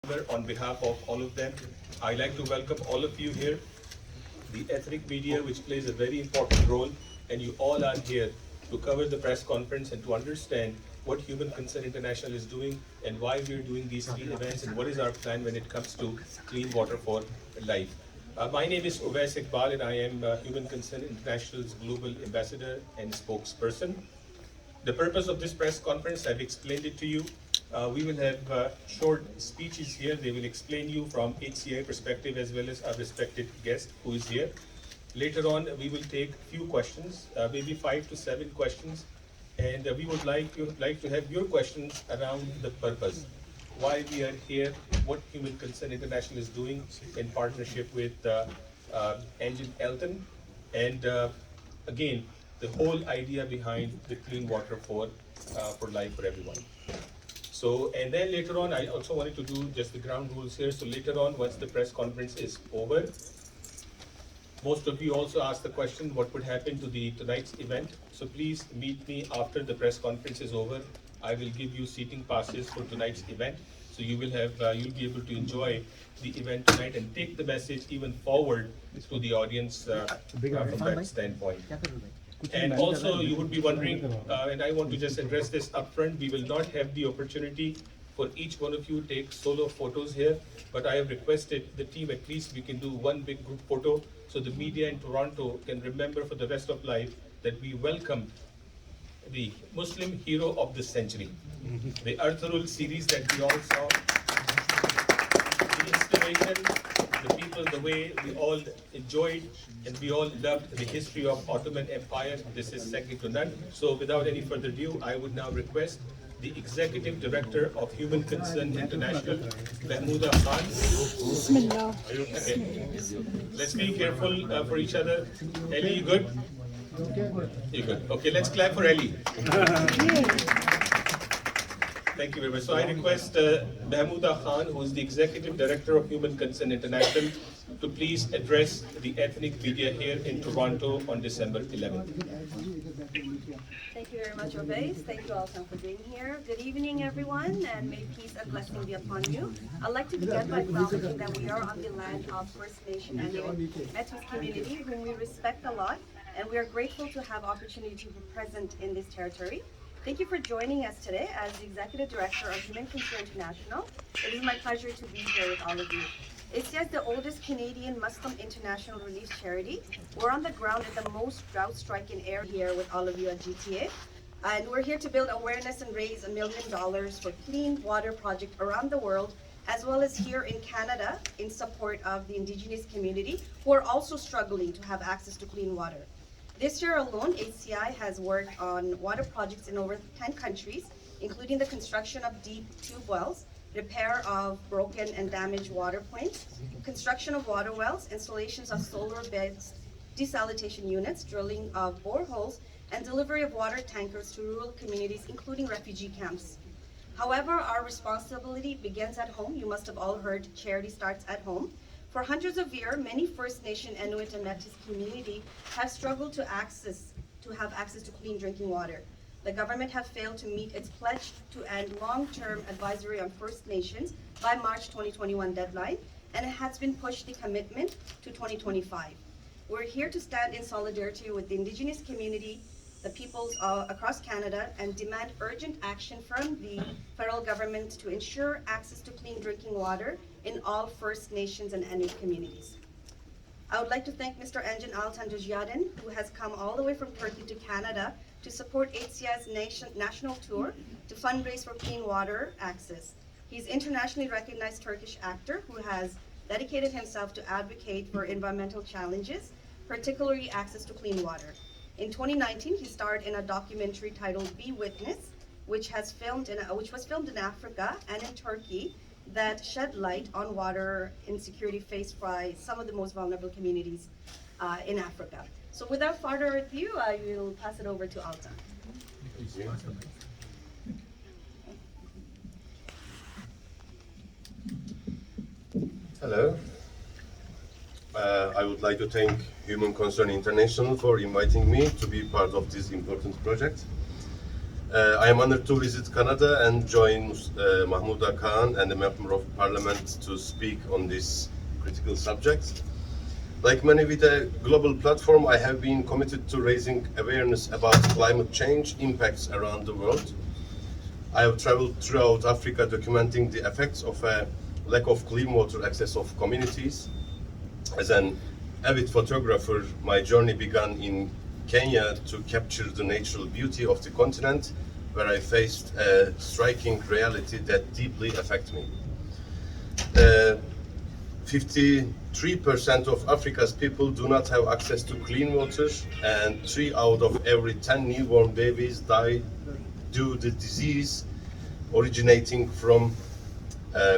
On behalf of all of them, I'd like to welcome all of you here, the ethnic media, which plays a very important role, and you all are here to cover the press conference and to understand what Human Concern International is doing and why we're doing these three events and what is our plan when it comes to clean water for life. My name is Uwais Iqbal and I am Human Concern International's Global Ambassador and Spokesperson. The purpose of this press conference, I've explained it to you. We will have short speeches here. They will explain you from HCI perspective as well as our respected guest who is here. Later on, we will take few questions, maybe 5 to 7 questions, and we would like to have your questions around the purpose, why we are here, what Human Concern International is doing in partnership with Engin Altan, and again, the whole idea behind the clean water for life for everyone. So, and then later on, I also wanted to do just the ground rules here. So later on, once the press conference is over, most of you also asked the question, what would happen to tonight's event? So please meet me after the press conference is over. I will give you seating passes for tonight's event. So you will have, you'll be able to enjoy the event tonight and take the message even forward to the audience from that standpoint. And also, you would be wondering, and I want to just address this upfront, we will not have the opportunity for each one of you to take solo photos here, but I have requested the team at least we can do one big group photo so the media in Toronto can remember for the rest of life that we welcome the Muslim hero of the century, the Ertugrul series that we all saw, the installation, the people, the way we all enjoyed and we all loved the history of Ottoman Empire. This is second to none. So without any further ado, I would now request the Executive Director of Human Concern International, Mahmoud Khan. Bismillah. Okay. Let's be careful for each other. Ellie, you good? You good? Okay, let's clap for Ellie. Thank you very much. So I request Mahmoud Khan, who is the Executive Director of Human Concern International, to please address the ethnic media here in Toronto on December 11th. Thank you very much, Uwais. Thank you, Altan, for being here. Good evening, everyone, and may peace and blessing be upon you. I'd like to begin by acknowledging that we are on the land of First Nation and the ethnic community, whom we respect a lot, and we are grateful to have opportunity to be present in this territory. Thank you for joining us today as the Executive Director of Human Concern International. It is my pleasure to be here with all of you. ICIA is the oldest Canadian Muslim international relief charity. We're on the ground at the most drought-stricken area here with all of you at GTA. And we're here to build awareness and raise $1 million for clean water project around the world, as well as here in Canada in support of the Indigenous community who are also struggling to have access to clean water. This year alone, HCI has worked on water projects in over 10 countries, including the construction of deep tube wells, repair of broken and damaged water points, construction of water wells, installations of solar-based desalination units, drilling of boreholes, and delivery of water tankers to rural communities, including refugee camps. However, our responsibility begins at home. You must have all heard charity starts at home. For hundreds of years, many First Nation, Inuit, and Métis community have struggled to have access to clean drinking water. The government has failed to meet its pledge to end long-term advisory on First Nations by March 2021 deadline, and it has been pushed the commitment to 2025. We're here to stand in solidarity with the Indigenous community, the peoples across Canada, and demand urgent action from the federal government to ensure access to clean drinking water in all First Nations and Inuit communities. I would like to thank Mr. Engin Altan, who has come all the way from Turkey to Canada to support HCI's national tour to fundraise for clean water access. He's an internationally recognized Turkish actor who has dedicated himself to advocate for environmental challenges, particularly access to clean water. In 2019, he starred in a documentary titled Be Witness, which was filmed in Africa and in Turkey, that shed light on water insecurity faced by some of the most vulnerable communities in Africa. So without further ado, I will pass it over to Altan. Hello. I would like to thank Human Concern International for inviting me to be part of this important project. I am honored to visit Canada and join Mahmouda Khan and the Member of Parliament to speak on this critical subject. Like many with a global platform, I have been committed to raising awareness about climate change impacts around the world. I have traveled throughout Africa documenting the effects of a lack of clean water access of communities. As an avid photographer, my journey began in Kenya to capture the natural beauty of the continent, where I faced a striking reality that deeply affected me. 53% of Africa's people do not have access to clean water, and 3 out of every 10 newborn babies die due to disease originating from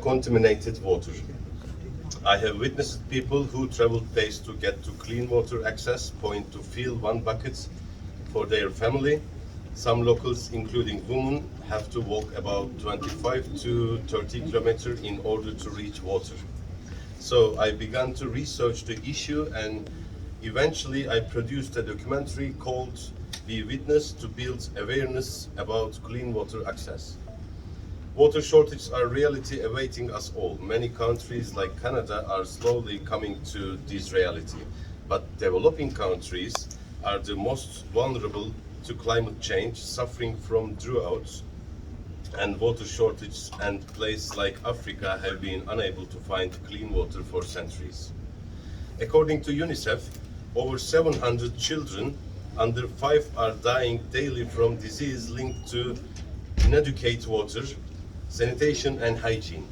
contaminated water. I have witnessed people who traveled days to get to clean water access point to fill 1 bucket for their family. Some locals, including women, have to walk about 25 to 30 kilometers in order to reach water. So I began to research the issue, and eventually I produced a documentary called Be Witness to build awareness about clean water access. Water shortages are a reality awaiting us all. Many countries like Canada are slowly coming to this reality, but developing countries are the most vulnerable to climate change, suffering from droughts and water shortages, and places like Africa have been unable to find clean water for centuries. According to UNICEF, over 700 children under 5 are dying daily from disease linked to inadequate water, sanitation and hygiene.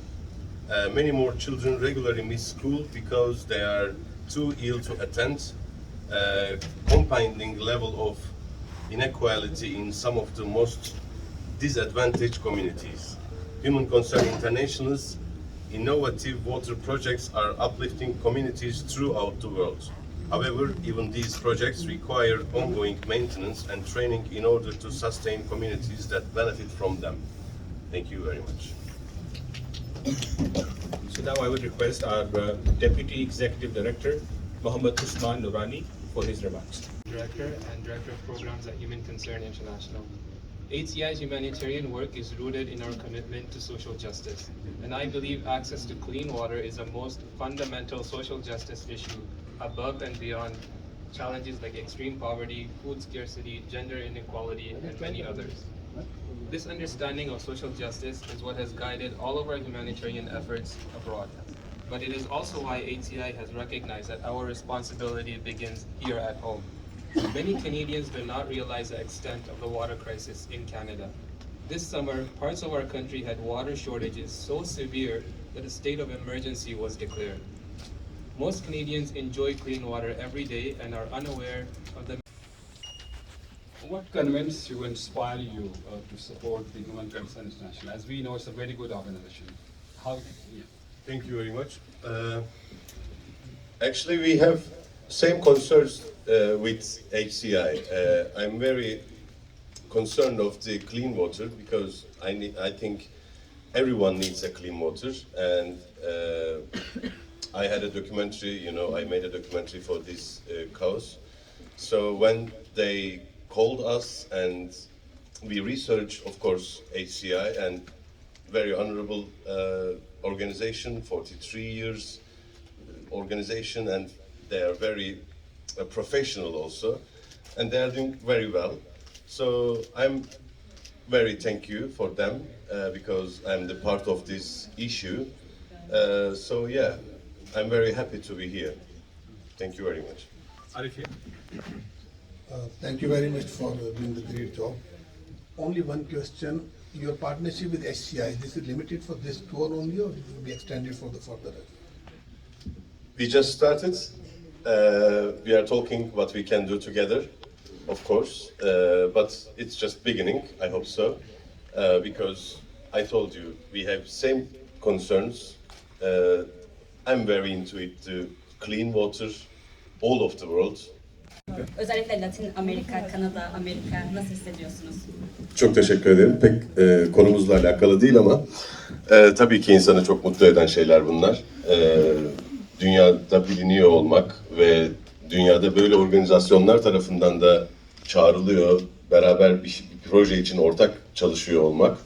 Many more children regularly miss school because they are too ill to attend, compounding level of inequality in some of the most disadvantaged communities. Human Concern International's innovative water projects are uplifting communities throughout the world. However, even these projects require ongoing maintenance and training in order to sustain communities that benefit from them. Thank you very much. So now I would request our Deputy Executive Director, Mohammed Usman Noorani, for his remarks. Director and Director of Programs at Human Concern International. HCI's humanitarian work is rooted in our commitment to social justice, and I believe access to clean water is the most fundamental social justice issue above and beyond challenges like extreme poverty, food scarcity, gender inequality, and many others. This understanding of social justice is what has guided all of our humanitarian efforts abroad. But it is also why HCI has recognized that our responsibility begins here at home. Many Canadians do not realize the extent of the water crisis in Canada. This summer, parts of our country had water shortages so severe that a state of emergency was declared. Most Canadians enjoy clean water every day and are unaware of the What convinced you, inspire you to support the Human Concern International? As we know, it's a very good organization. How? Yeah. Thank you very much. Actually, we have same concerns with HCI. I'm very concerned of the clean water because I think everyone needs a clean water, and I had a documentary. I made a documentary for this cause. So when they called us and we researched, of course, HCI, and very honorable organization, 43 years organization, and they are very professional also, and they are doing very well. So I'm very thank you for them because I'm the part of this issue. So yeah, I'm very happy to be here. Thank you very much. Arif here. Thank you very much for doing the great job. Only one question. Your partnership with HCI, this is limited for this tour only, or it will be extended for the further? We just started. We are talking what we can do together, of course, but it's just beginning, I hope so, because I told you, we have same concerns. I'm very into it, to clean water, all of the world. Özellikle Latin Amerika, Kanada, Amerika nasıl hissediyorsunuz? Çok teşekkür ederim. Pek konumuzla alakalı değil ama tabii ki insanı çok mutlu eden şeyler bunlar. Dünyada biliniyor olmak ve dünyada böyle organizasyonlar tarafından da çağrılıyor, beraber bir proje için ortak çalışıyor olmak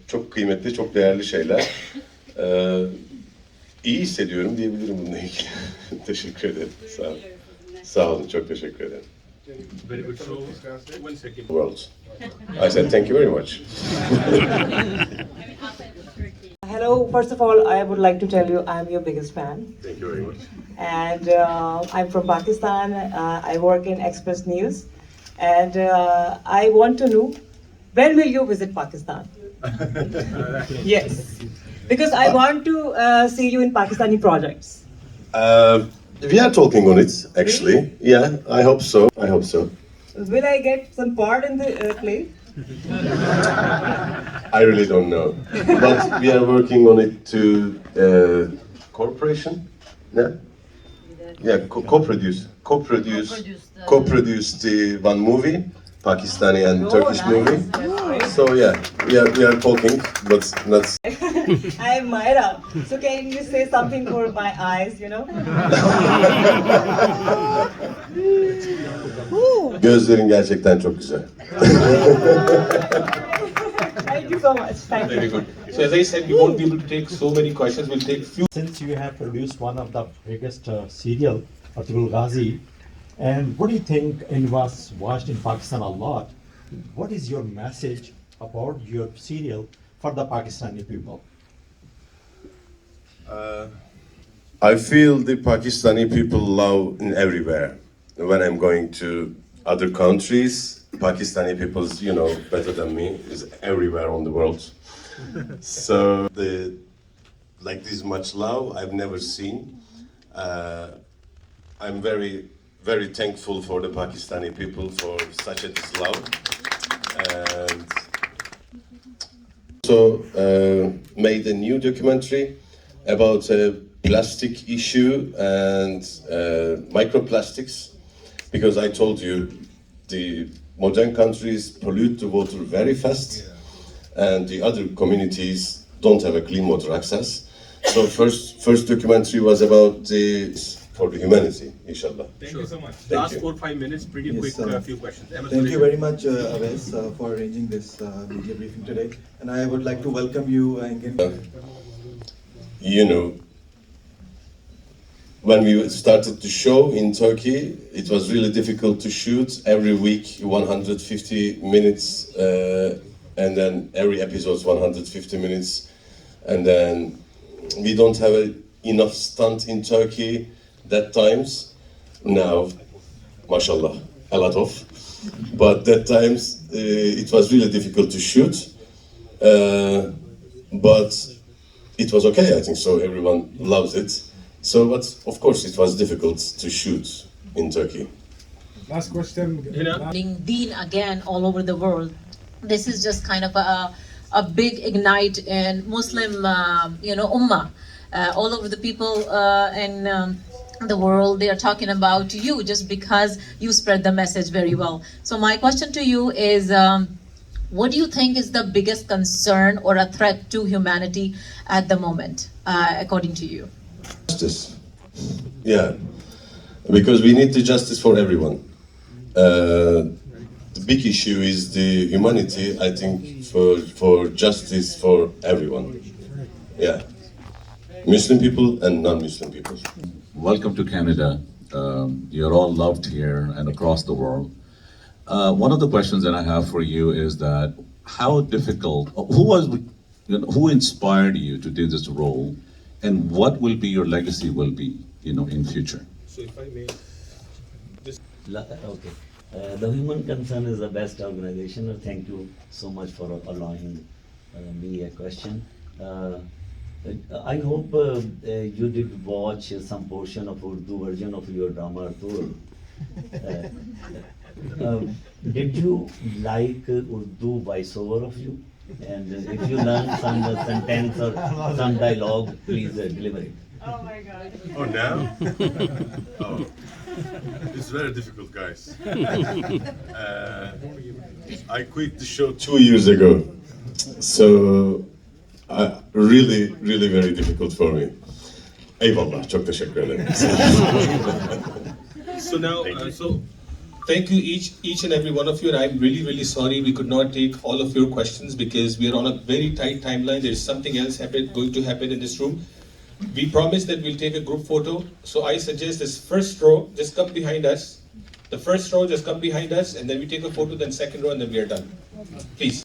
çok kıymetli, çok değerli şeyler. İyi hissediyorum diyebilirim bununla ilgili. Teşekkür ederim. Sağ olun. Sağ olun, çok teşekkür ederim. Very good. So, one second. World. I said thank you very much. Hello, first of all, I would like to tell you I'm your biggest fan. Thank you very much. And I'm from Pakistan. I work in Express News. And I want to know, when will you visit Pakistan? Yes. Because I want to see you in Pakistani projects. We are talking on it, actually. Yeah, I hope so. I hope so. Will I get some part in the play? I really don't know. But we are working on it to corporation. Yeah? Yeah, co-produce the one movie, Pakistani and Turkish movie. So yeah, we are talking, but not. I'm Myra. So can you say something for my eyes, you know? Gözlerin gerçekten çok güzel. Thank you so much. Thank you. Very good. So as I said, we won't be able to take so many questions. We'll take few. Since you have produced one of the biggest serial, Ertugrul Ghazi, and what do you think, and was watched in Pakistan a lot, what is your message about your serial for the Pakistani people? I feel the Pakistani people love in everywhere. When I'm going to other countries, Pakistani people's, you know, better than me, is everywhere on the world. So like this much love I've never seen. I'm very, very thankful for the Pakistani people for such a this love. And so made a new documentary about a plastic issue and microplastics, because I told you the modern countries pollute the water very fast, and the other communities don't have a clean water access. So first documentary was about this for the humanity, inshallah. Thank you so much. Thank Last you. 4-5 minutes, pretty Yes, quick, few questions. Thank you very much, Awais, for arranging this media briefing today. And I would like to welcome you, Engin. You know, when we started the show in Turkey, it was really difficult to shoot every week 150 minutes, and then every episode 150 minutes, and then we don't have enough stunt in Turkey that times. Now, mashallah, a lot of, but that times it was really difficult to shoot, but it was okay, I think so. Everyone loves it. So, but of course, it was difficult to shoot in Turkey. Last question. Deen again all over the world. This is just kind of a big ignite in Muslim, ummah. All over the people in the world, they are talking about you just because you spread the message very well. So my question to you is, what do you think is the biggest concern or a threat to humanity at the moment, according to you? Justice. Yeah, because we need the justice for everyone. The big issue is the humanity, I think, for justice for everyone. Yeah, Muslim people and non-Muslim people. Welcome to Canada. You're all loved here and across the world. One of the questions that I have for you is that how difficult, who inspired you to do this role, and what will be your legacy will be, in future? So if I may, Okay. The Human Concern is the best organization. Thank you so much for allowing me a question. I hope you did watch some portion of Urdu version of your drama Ertugrul. Did you like Urdu voiceover of you? And if you learn some sentence or some dialogue, please deliver it. Oh my God. Oh, now? Oh, it's very difficult, guys. I quit the show 2 years ago, so really, really very difficult for me. Eyvallah, çok teşekkür ederim. So now, Thank you each and every one of you, and I'm really sorry we could not take all of your questions because we are on a very tight timeline. There is something else going to happen in this room. We promised that we'll take a group photo, so I suggest this first row just come behind us. The first row just come behind us, and then we take a photo, then second row, and then we are done. Please.